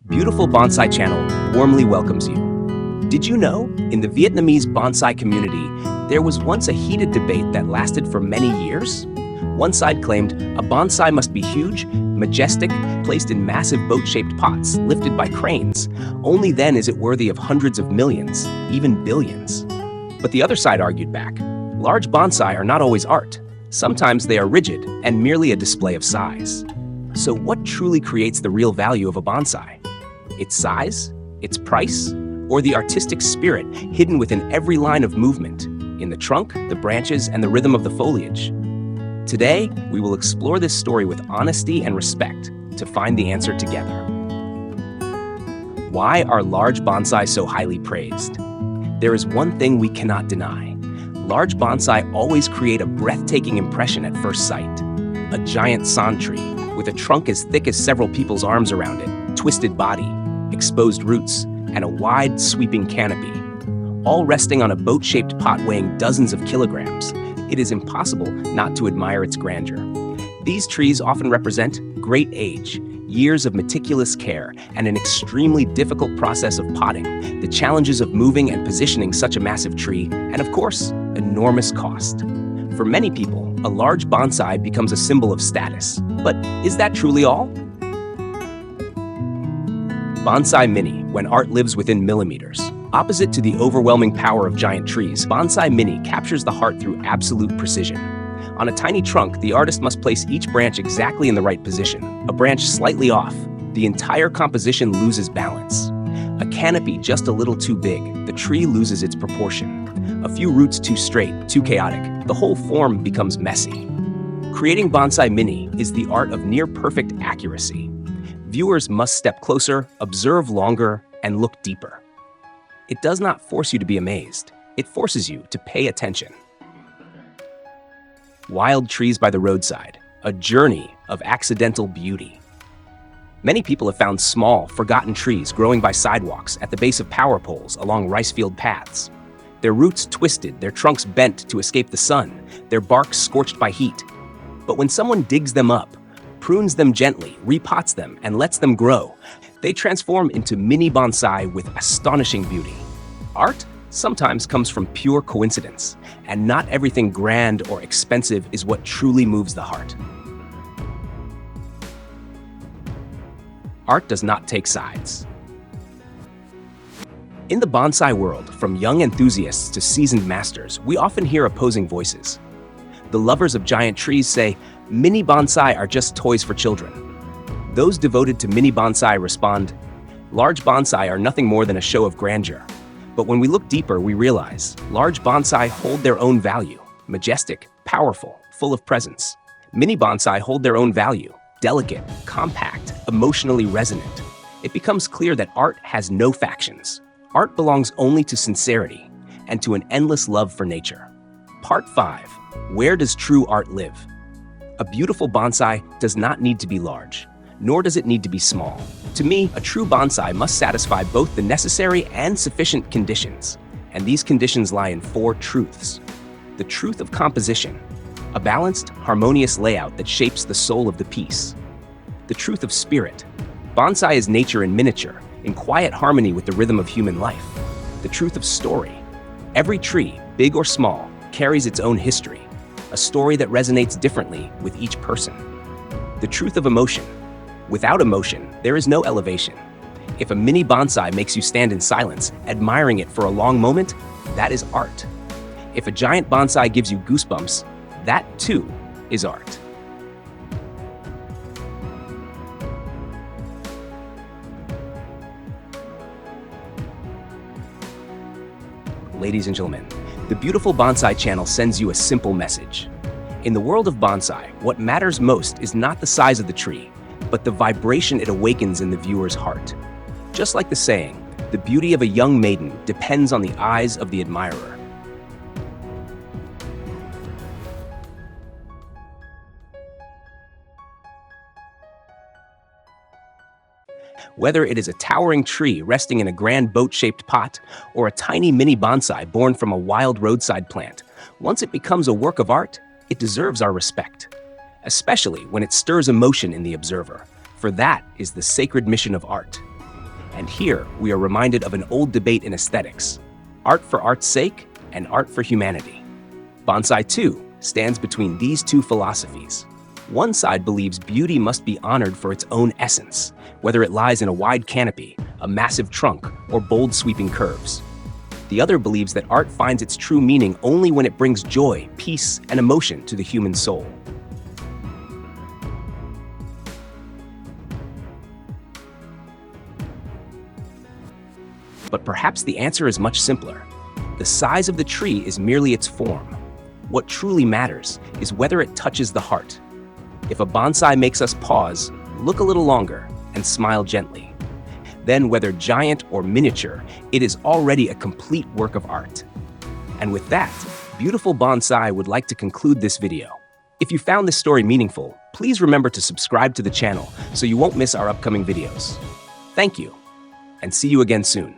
Beautiful Bonsai Channel warmly welcomes you. Did you know, in the Vietnamese bonsai community, there was once a heated debate that lasted for many years? One side claimed a bonsai must be huge, majestic, placed in massive boat-shaped pots, lifted by cranes. Only then is it worthy of hundreds of millions, even billions. But the other side argued back. Large bonsai are not always art. Sometimes they are rigid and merely a display of size. So what truly creates the real value of a bonsai? Its size? Its price? Or the artistic spirit hidden within every line of movement, in the trunk, the branches, and the rhythm of the foliage? Today, we will explore this story with honesty and respect to find the answer together. Why are large bonsai so highly praised? There is one thing we cannot deny. Large bonsai always create a breathtaking impression at first sight. A giant san tree, with a trunk as thick as several people's arms around it, twisted body, exposed roots, and a wide, sweeping canopy, all resting on a boat-shaped pot weighing dozens of kilograms. It is impossible not to admire its grandeur. These trees often represent great age, years of meticulous care, and an extremely difficult process of potting, the challenges of moving and positioning such a massive tree, and of course, enormous cost. For many people, a large bonsai becomes a symbol of status. But is that truly all? Bonsai Mini, when art lives within millimeters. Opposite to the overwhelming power of giant trees, Bonsai Mini captures the heart through absolute precision. On a tiny trunk, the artist must place each branch exactly in the right position. A branch slightly off, the entire composition loses balance. A canopy just a little too big, the tree loses its proportion. A few roots too straight, too chaotic, the whole form becomes messy. Creating Bonsai Mini is the art of near-perfect accuracy. Viewers must step closer, observe longer, and look deeper. It does not force you to be amazed. It forces you to pay attention. Wild trees by the roadside, a journey of accidental beauty. Many people have found small, forgotten trees growing by sidewalks, at the base of power poles, along rice field paths. Their roots twisted, their trunks bent to escape the sun, their bark scorched by heat. But when someone digs them up, prunes them gently, repots them, and lets them grow, they transform into mini bonsai with astonishing beauty. Art sometimes comes from pure coincidence, and not everything grand or expensive is what truly moves the heart. Art does not take sides. In the bonsai world, from young enthusiasts to seasoned masters, we often hear opposing voices. The lovers of giant trees say, mini bonsai are just toys for children. Those devoted to mini bonsai respond, large bonsai are nothing more than a show of grandeur. But when we look deeper, we realize large bonsai hold their own value, majestic, powerful, full of presence. Mini bonsai hold their own value, delicate, compact, emotionally resonant. It becomes clear that art has no factions. Art belongs only to sincerity and to an endless love for nature. Part 5. Where does true art live? A beautiful bonsai does not need to be large, nor does it need to be small. To me, a true bonsai must satisfy both the necessary and sufficient conditions, and these conditions lie in 4 truths. The truth of composition, a balanced, harmonious layout that shapes the soul of the piece. The truth of spirit, bonsai is nature in miniature, in quiet harmony with the rhythm of human life. The truth of story, every tree, big or small, carries its own history, a story that resonates differently with each person. The truth of emotion, without emotion, there is no elevation. If a mini bonsai makes you stand in silence, admiring it for a long moment, that is art. If a giant bonsai gives you goosebumps, that too is art. Ladies and gentlemen, the Beautiful Bonsai Channel sends you a simple message. In the world of bonsai, what matters most is not the size of the tree, but the vibration it awakens in the viewer's heart. Just like the saying, the beauty of a young maiden depends on the eyes of the admirer. Whether it is a towering tree resting in a grand boat-shaped pot or a tiny mini bonsai born from a wild roadside plant, once it becomes a work of art, it deserves our respect, especially when it stirs emotion in the observer, for that is the sacred mission of art. And here, we are reminded of an old debate in aesthetics: art for art's sake and art for humanity. Bonsai, too, stands between these two philosophies. One side believes beauty must be honored for its own essence, whether it lies in a wide canopy, a massive trunk, or bold sweeping curves. The other believes that art finds its true meaning only when it brings joy, peace, and emotion to the human soul. But perhaps the answer is much simpler. The size of the tree is merely its form. What truly matters is whether it touches the heart. If a bonsai makes us pause, look a little longer, and smile gently, then whether giant or miniature, it is already a complete work of art. And with that, Beautiful Bonsai would like to conclude this video. If you found this story meaningful, please remember to subscribe to the channel so you won't miss our upcoming videos. Thank you, and see you again soon.